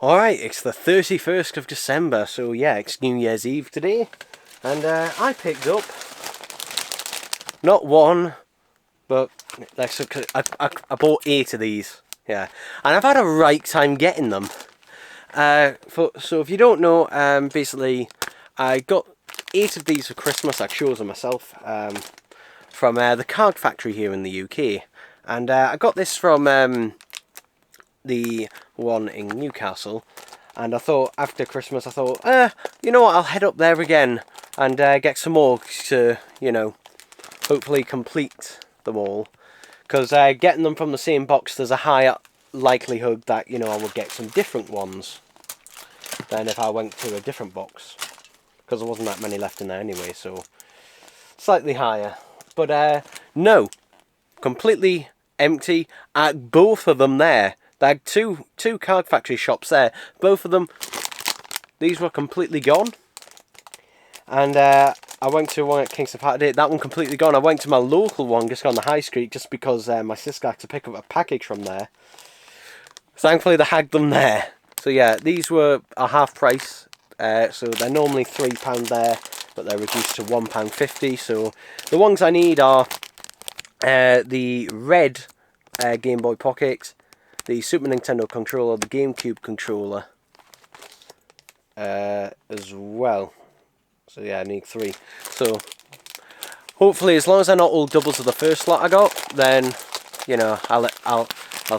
Alright, it's the 31st of December, so yeah, it's New Year's Eve today. And I picked up, not one, but like, I bought 8 of these. Yeah, and I've had a right time getting them. So if you don't know, basically, I got 8 of these for Christmas. I chose them myself from the card factory here in the UK. And I got this from the one in Newcastle, and I thought after Christmas, I thought, you know what, I'll head up there again and get some more to, you know, hopefully complete them all, because getting them from the same box, there's a higher likelihood that, you know, I would get some different ones than if I went to a different box, because there wasn't that many left in there anyway, so slightly higher. But no, completely empty at both of them there. They had two card factory shops there. Both of them, these were completely gone. And I went to one at Kingston Park today. That one completely gone. I went to my local one just on the high street just because my sister had to pick up a package from there. Thankfully they had them there. So yeah, these were a half price. So they're normally £3 there, but they're reduced to £1.50. So the ones I need are the red Game Boy Pocket, the Super Nintendo controller, the GameCube controller as well. So yeah, I need 3. So hopefully, as long as they're not all doubles of the first lot I got, then you know I'll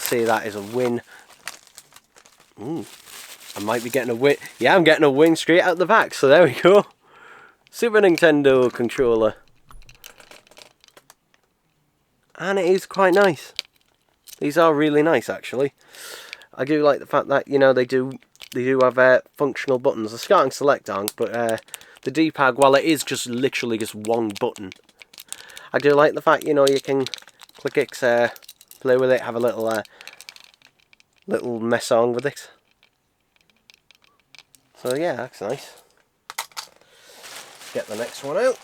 say that is a win. I might be getting a win. Yeah, I'm getting a win straight out the back. So there we go. Super Nintendo controller, and it is quite nice. These are really nice, actually. I do like the fact that, you know, they do have functional buttons. The start and select aren't, but the D-pad, while it is just literally just one button, I do like the fact, you know, you can click X, play with it, have a little little mess on with it. So yeah, that's nice. Get the next one out.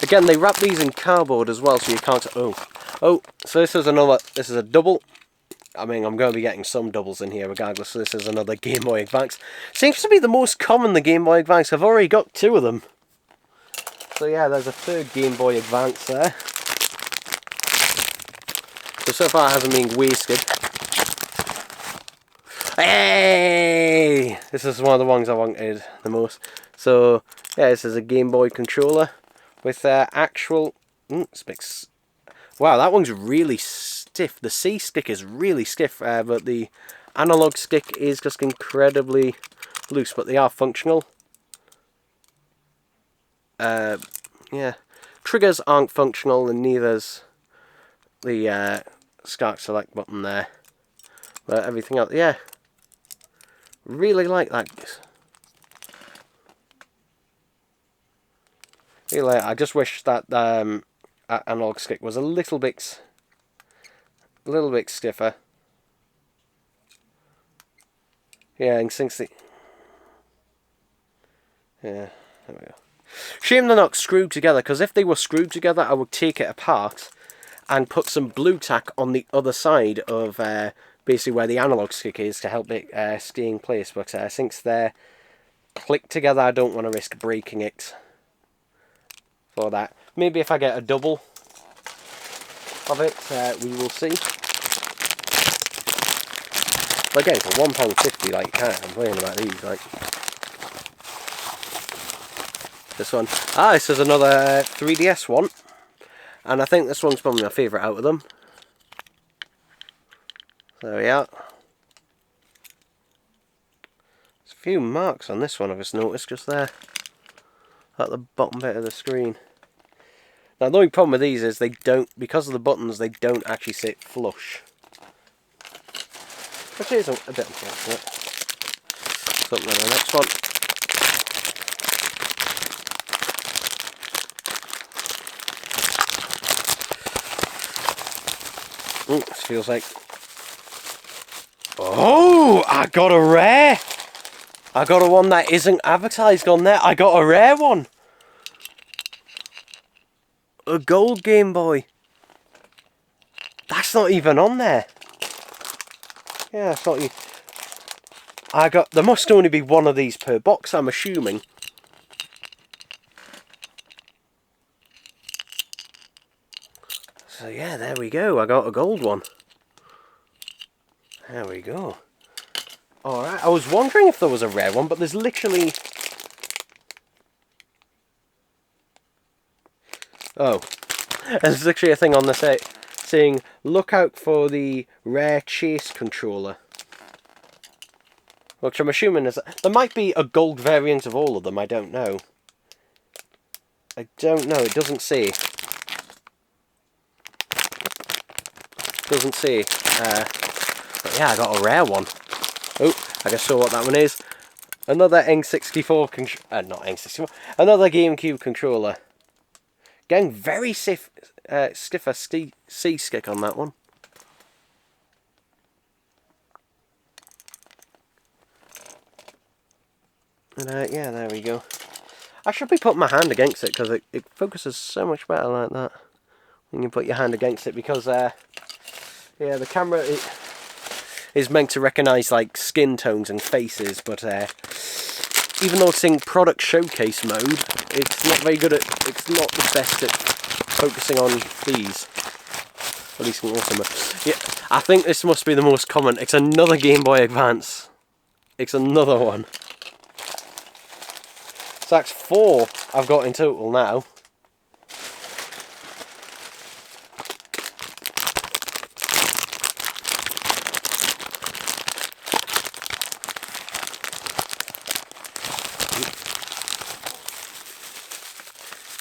Again, they wrap these in cardboard as well, so you can't... Oh, so this is a double. I mean, I'm going to be getting some doubles in here regardless, so this is another Game Boy Advance. Seems to be the most common, the Game Boy Advance. I've already got 2 of them. So yeah, there's a third Game Boy Advance there. So far it hasn't been wasted. Hey! This is one of the ones I wanted the most. So, yeah, this is a Game Boy controller with actual... Wow, that one's really stiff. The C stick is really stiff, but the analog stick is just incredibly loose, but they are functional. Yeah, triggers aren't functional, and neither's the start select button there. But everything else, yeah, really like that. Really, I just wish that analog stick was a little bit stiffer. Yeah, and since the... Yeah, there we go. Shame they're not screwed together, because if they were screwed together, I would take it apart and put some blue tack on the other side of basically where the analog stick is to help it stay in place. But since they're clicked together, I don't want to risk breaking it for that. Maybe if I get a double of it, we will see. But again, for £1.50, like, you can't complain about these, like. This one. This is another 3DS one. And I think this one's probably my favourite out of them. There we are. There's a few marks on this one I've just noticed, just there. At the bottom bit of the screen. Now the only problem with these is they don't, because of the buttons, they don't actually sit flush. Which is a bit unfortunate. Something on the next one. This feels like... Oh! I got a rare! I got a one that isn't advertised on there. I got a rare one! A gold Game Boy. That's not even on there. Yeah, it's not. There must only be one of these per box, I'm assuming. So yeah, there we go. I got a gold one. There we go. Alright, I was wondering if there was a rare one, but there's literally... Oh. There's literally a thing on the site saying, look out for the rare chase controller. Which I'm assuming is... There might be a gold variant of all of them, I don't know. I don't know, it doesn't say. Doesn't say. But yeah, I got a rare one. Oh, I just saw what that one is. Another N64 not N64. Another GameCube controller. Getting very stiffer C-stick on that one. And yeah, there we go. I should be putting my hand against it because it focuses so much better like that when you put your hand against it, because yeah, the camera is meant to recognise like skin tones and faces, but even though it's in product showcase mode, it's not very good at. It's not the best at focusing on these. At least in auto mode. Yeah, I think this must be the most common. It's another Game Boy Advance. It's another one. So that's 4 I've got in total now.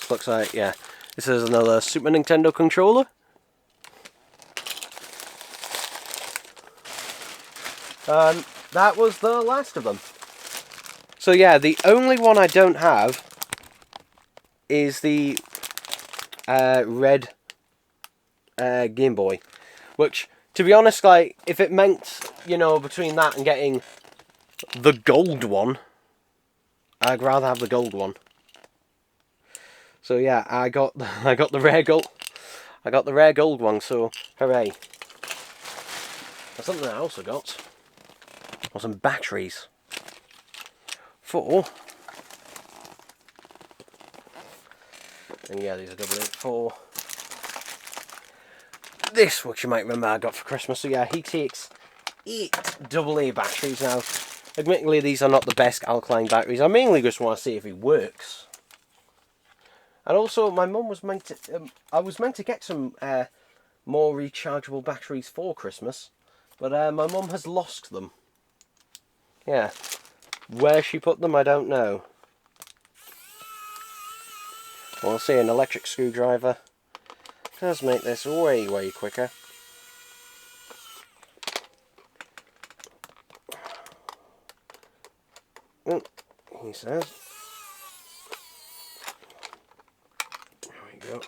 Looks like, yeah, this is another Super Nintendo controller. That was the last of them. So yeah, the only one I don't have is the red Game Boy. Which, to be honest, like, if it meant, you know, between that and getting the gold one, I'd rather have the gold one. So yeah, I got the rare gold. I got the rare gold one, so hooray. There's something I also got. Or some batteries. And yeah, these are AA4. This, which you might remember I got for Christmas. So yeah, he takes 8 AA batteries now. Admittedly, these are not the best alkaline batteries. I mainly just want to see if he works. And also, my mum was meant to... I was meant to get some more rechargeable batteries for Christmas. But my mum has lost them. Yeah. Where she put them, I don't know. We'll see, an electric screwdriver does make this way, way quicker. Oh, he says. There we go.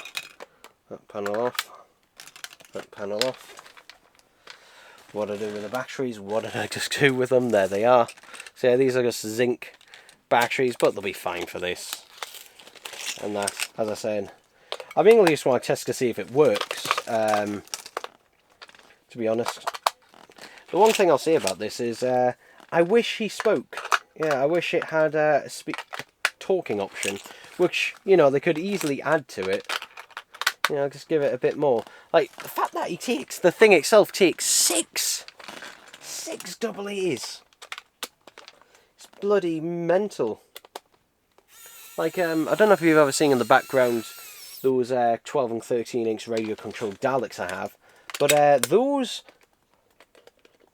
That panel off. That panel off. What did I do with the batteries? What did I just do with them? There they are. So yeah, these are just zinc batteries, but they'll be fine for this. And that, as I said, I mainly just want to test to see if it works, to be honest. The one thing I'll say about this is, I wish he spoke. Yeah, I wish it had a talking option, which, you know, they could easily add to it. You know, just give it a bit more. Like, the fact that the thing itself takes 6 AA's. It's bloody mental. Like, I don't know if you've ever seen in the background those 12 and 13 inch radio controlled Daleks I have, but those,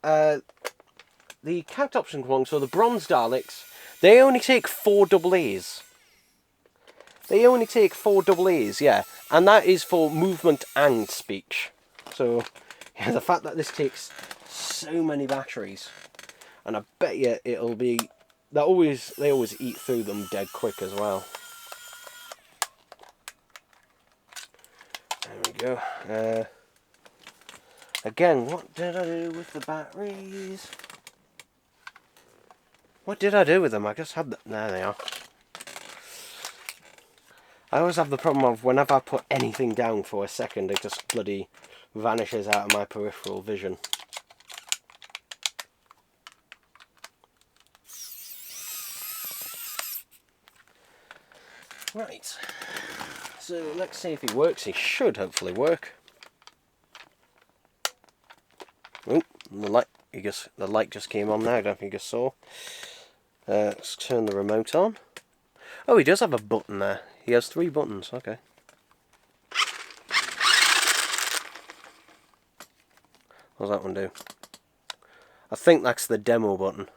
the count option ones, so the bronze Daleks, they only take 4 AA's. They only take 4 AA's, yeah, and that is for movement and speech. So, yeah, the fact that this takes so many batteries, and I bet you it'll be, they always eat through them dead quick as well. There we go. Again, what did I do with the batteries? What did I do with them? I just had them. There they are. I always have the problem of whenever I put anything down for a second, it just bloody vanishes out of my peripheral vision. Right, so let's see if he works. He should hopefully work. Oh, the light just came on now. I don't think you just saw. Let's turn the remote on. Oh, he does have a button there. He has 3 buttons. Okay. What does that one do? I think that's the demo button.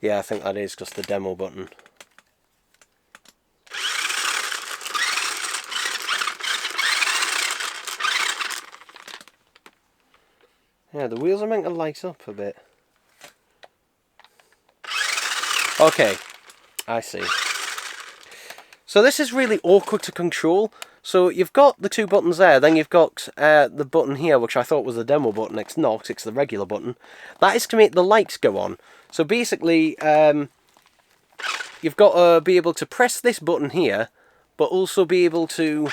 Yeah, I think that is just the demo button. Yeah, the wheels are meant to light up a bit. Okay, I see. So this is really awkward to control. So you've got the 2 buttons there, then you've got the button here, which I thought was the demo button. It's not, it's the regular button. That is to make the lights go on. So basically, you've got to be able to press this button here, but also be able to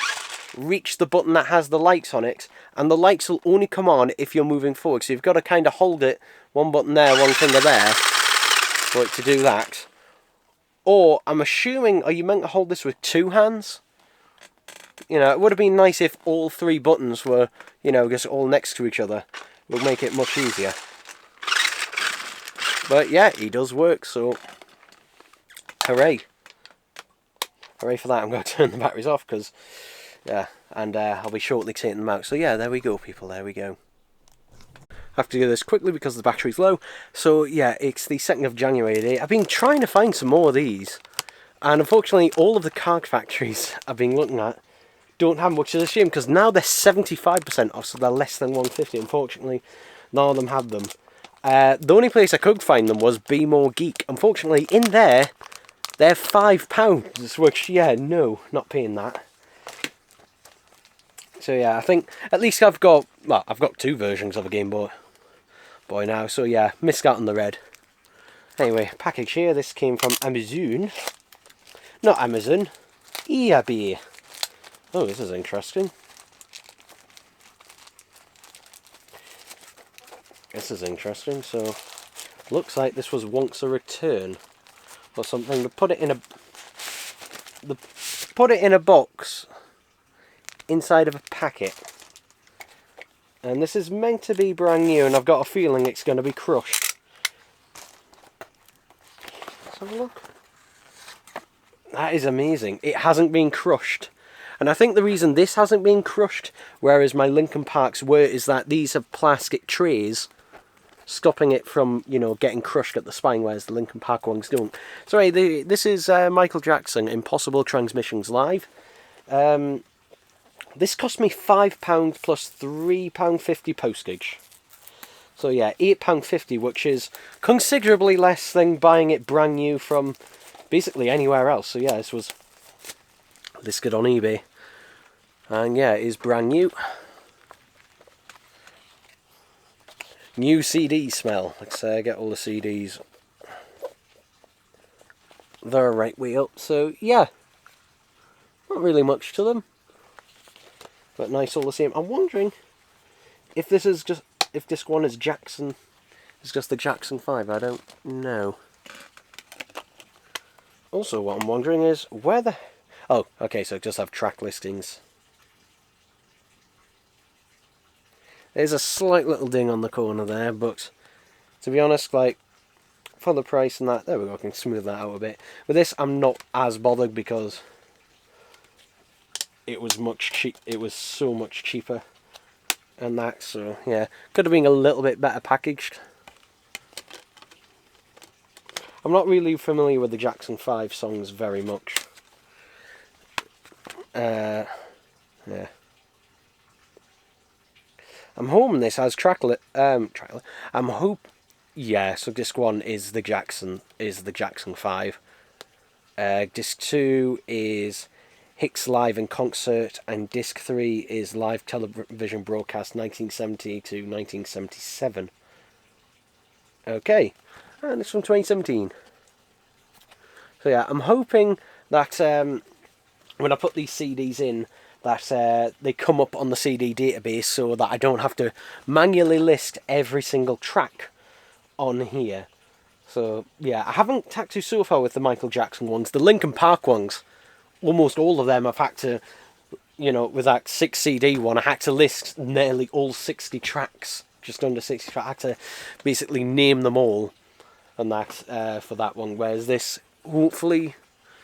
reach the button that has the lights on it, and the lights will only come on if you're moving forward. So you've got to kind of hold it, one button there, one finger there, for it to do that. Or, I'm assuming, are you meant to hold this with 2 hands? You know, it would have been nice if all 3 buttons were, you know, just all next to each other. It would make it much easier. But yeah, he does work, so hooray. Hooray for that. I'm going to turn the batteries off, because, yeah, and I'll be shortly taking them out. So yeah, there we go, people, there we go. I have to do this quickly because the battery's low. So yeah, it's the 2nd of January today. I've been trying to find some more of these, and unfortunately all of the card factories I've been looking at don't have much. Of a shame, because now they're 75% off, so they're less than 150. Unfortunately, none of them have them. The only place I could find them was Be More Geek. Unfortunately, in there, they're £5, which, yeah, no, not paying that. So yeah, I think at least I've got 2 versions of a Game Boy now, so yeah, missed out on the red. Anyway, package here, this came from Amazon. Not Amazon, eBay. Oh, this is interesting. This is interesting, so looks like this was once a return or something. They put it in a box inside of a packet. And this is meant to be brand new, and I've got a feeling it's going to be crushed. Let's have a look. That is amazing. It hasn't been crushed. And I think the reason this hasn't been crushed, whereas my Linkin Parks were, is that these are plastic trays, stopping it from, you know, getting crushed at the spine, whereas the Linkin Park ones don't. So anyway, this is Michael Jackson, Impossible Transmissions Live. This cost me £5 plus £3.50 postage. So yeah, £8.50, which is considerably less than buying it brand new from basically anywhere else. So yeah, this was listed on eBay. And yeah, it is brand new. New CD smell. Let's get all the CDs the right way up. So yeah, not really much to them, but nice all the same. I'm wondering if this is just, if disc 1 is Jackson, it's just the Jackson 5. I don't know. Also, what I'm wondering is where the... Oh, okay, so it just have track listings. There's a slight little ding on the corner there, but to be honest, like, for the price and that, there we go, I can smooth that out a bit. With this, I'm not as bothered because it was so much cheaper and that, so yeah, could have been a little bit better packaged. I'm not really familiar with the Jackson 5 songs very much. Yeah. I'm hoping this has yeah, so disc 1 is the Jackson 5. Disc 2 is Hicks Live in Concert, and disc 3 is Live Television Broadcast 1970 to 1977. Okay, and it's from 2017. So yeah, I'm hoping that when I put these CDs in, that they come up on the CD database so that I don't have to manually list every single track on here. So yeah, I haven't tacked so far with the Michael Jackson ones. The Linkin Park ones, almost all of them I've had to, you know, with that 6 CD one, I had to list nearly all 60 tracks, just under 60 tracks. I had to basically name them all, and that for that one. Whereas this hopefully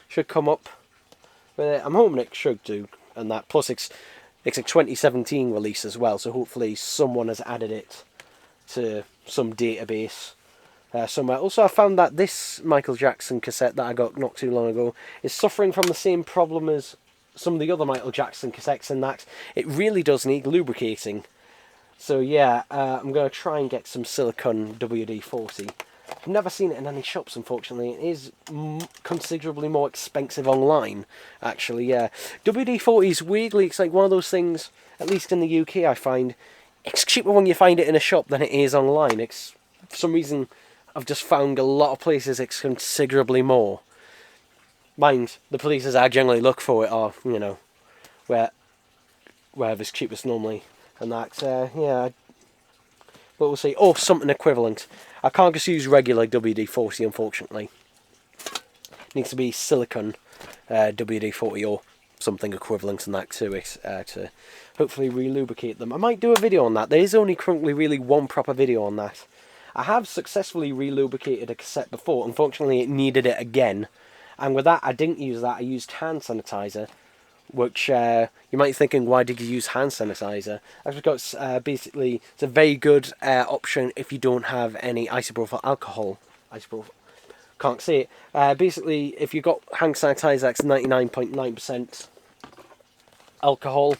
should come up. But I'm hoping it should do, and that. Plus, it's a 2017 release as well, so hopefully someone has added it to some database somewhere. Also, I found that this Michael Jackson cassette that I got not too long ago is suffering from the same problem as some of the other Michael Jackson cassettes, in that it really does need lubricating. So yeah, I'm going to try and get some silicone WD-40. I've never seen it in any shops, unfortunately. It is considerably more expensive online, actually, yeah. WD-40 is weirdly, it's like one of those things, at least in the UK I find, it's cheaper when you find it in a shop than it is online. It's, for some reason, I've just found a lot of places it's considerably more. Mind, the places I generally look for it are, you know, where it's cheapest normally. And that, yeah, but we'll see. Oh, something equivalent. I can't just use regular WD-40, unfortunately. It needs to be silicone WD-40 or something equivalent in that to it to hopefully re-lubricate them. I might do a video on that. There is only currently really one proper video on that. I have successfully re-lubricated a cassette before. Unfortunately, it needed it again. And with that, I didn't use that. I used hand sanitizer, which you might be thinking, why did you use hand sanitizer? That's because basically it's a very good option if you don't have any isopropyl alcohol. Can't say it. Basically, if you've got hand sanitizer that's 99.9% alcohol,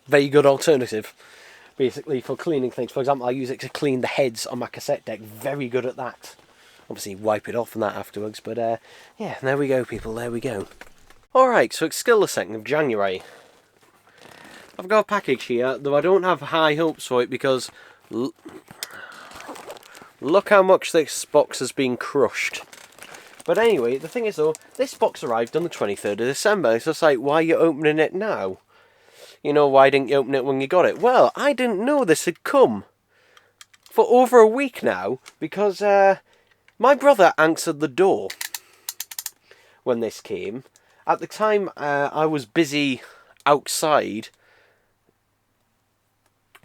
very good alternative. Basically, for cleaning things. For example, I use it to clean the heads on my cassette deck. Very good at that. Obviously, wipe it off and that afterwards. But yeah, there we go, people. There we go. Alright, so it's still the 2nd of January. I've got a package here, though I don't have high hopes for it because look how much this box has been crushed. But anyway, the thing is though, this box arrived on the 23rd of December. It's just like, why are you opening it now? You know, why didn't you open it when you got it? Well, I didn't know this had come for over a week now because my brother answered the door when this came. At the time, I was busy outside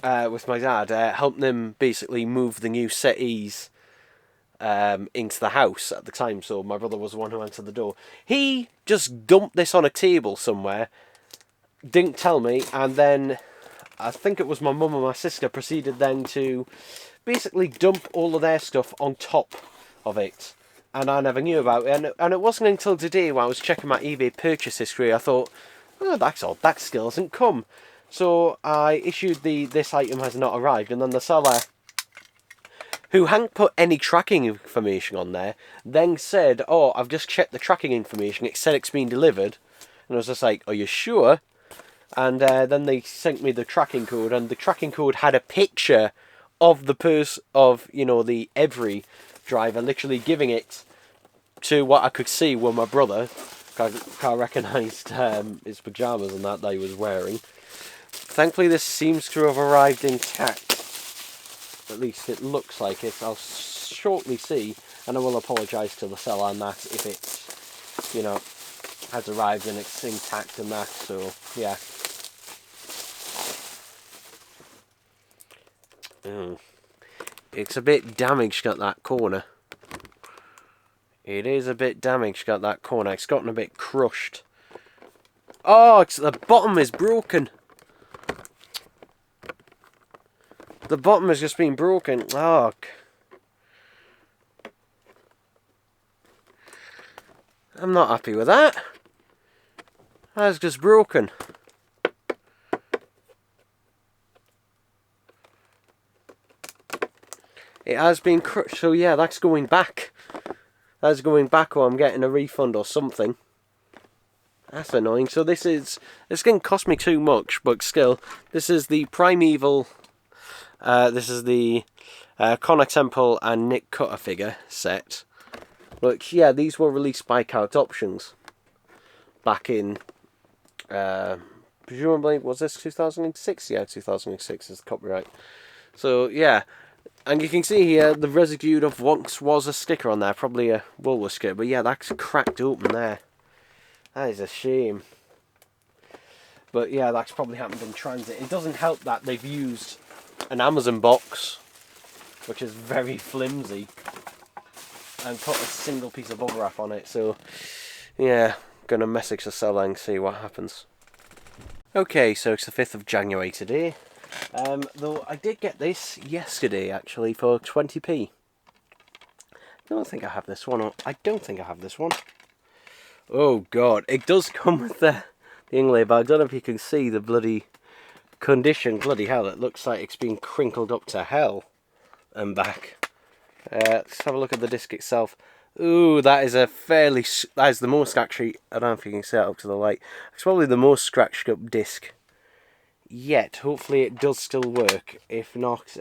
with my dad, helping him basically move the new settees into the house at the time, so my brother was the one who answered the door. He just dumped this on a table somewhere, didn't tell me, and then I think it was my mum and my sister proceeded then to basically dump all of their stuff on top of it. And I never knew about it. And it wasn't until today when I was checking my eBay purchase history, I thought, oh, that's odd, that still hasn't come. So I issued this item has not arrived, and then the seller, who hadn't put any tracking information on there, then said, oh, I've just checked the tracking information, it said it's been delivered. And I was just like, are you sure? And then they sent me the tracking code, and the tracking code had a picture of you know, the Every driver literally giving it to what I could see were my brother. I recognised his pyjamas and that he was wearing. Thankfully this seems to have arrived intact. At least it looks like it. I'll shortly see, and I will apologise to the seller on that if it, you know, has arrived and it's intact and that, so yeah. It's a bit damaged at that corner. It is a bit damaged at that corner. It's gotten a bit crushed. Oh, the bottom is broken. The bottom has just been broken. Oh. I'm not happy with that. That's just broken. It has been crushed, so yeah, that's going back. That's going back, or I'm getting a refund or something. That's annoying. So this didn't cost me too much, but still, this is the Primeval. This is the Connor Temple and Nick Cutter figure set. Which, yeah, these were released by Character Options back in Presumably, was this 2006? Yeah, 2006 is the copyright. So yeah, and you can see here the residue of once was a sticker on there, probably a Woolworths sticker. But yeah, that's cracked open there. That is a shame. But yeah, that's probably happened in transit. It doesn't help that they've used an Amazon box, which is very flimsy, and put a single piece of bubble wrap on it. So yeah, gonna message the seller and see what happens. Okay, so it's the 5th of January today. Though I did get this yesterday actually for 20p. I don't think I have this one. I don't think I have this one. Oh god, it does come with the inlay, but I don't know if you can see the bloody condition. Bloody hell, it looks like it's been crinkled up to hell and back. Let's have a look at the disc itself. Ooh, that is that is the most actually, I don't know if you can see it up to the light. It's probably the most scratched up disc yet. Hopefully it does still work. If not,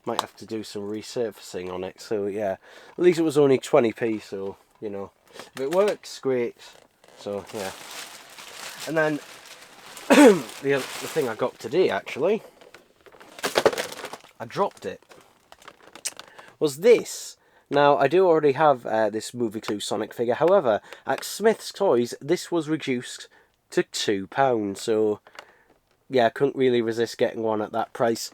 might have to do some resurfacing on it. So yeah, at least it was only 20p, so you know, if it works, great. So yeah. And then the thing I got today actually, I dropped it, was this. Now I do already have this Movie Clue Sonic figure, however at Smith's Toys this was reduced to £2, so yeah, I couldn't really resist getting one at that price.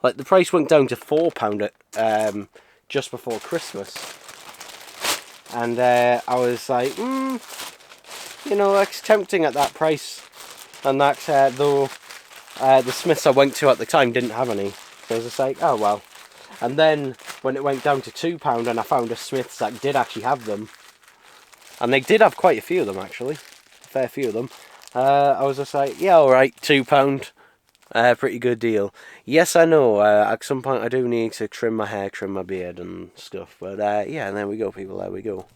Like the price went down to £4 at just before Christmas, and I was like, you know, it's tempting at that price. And that though the Smiths I went to at the time didn't have any, so I was just like, oh well. And then when it went down to £2 and I found a Smiths that did actually have them, and they did have quite a few of them actually, a fair few of them, I was just like, yeah, alright, £2, pretty good deal. Yes, I know, at some point I do need to trim my hair, trim my beard and stuff, but yeah, there we go people, there we go.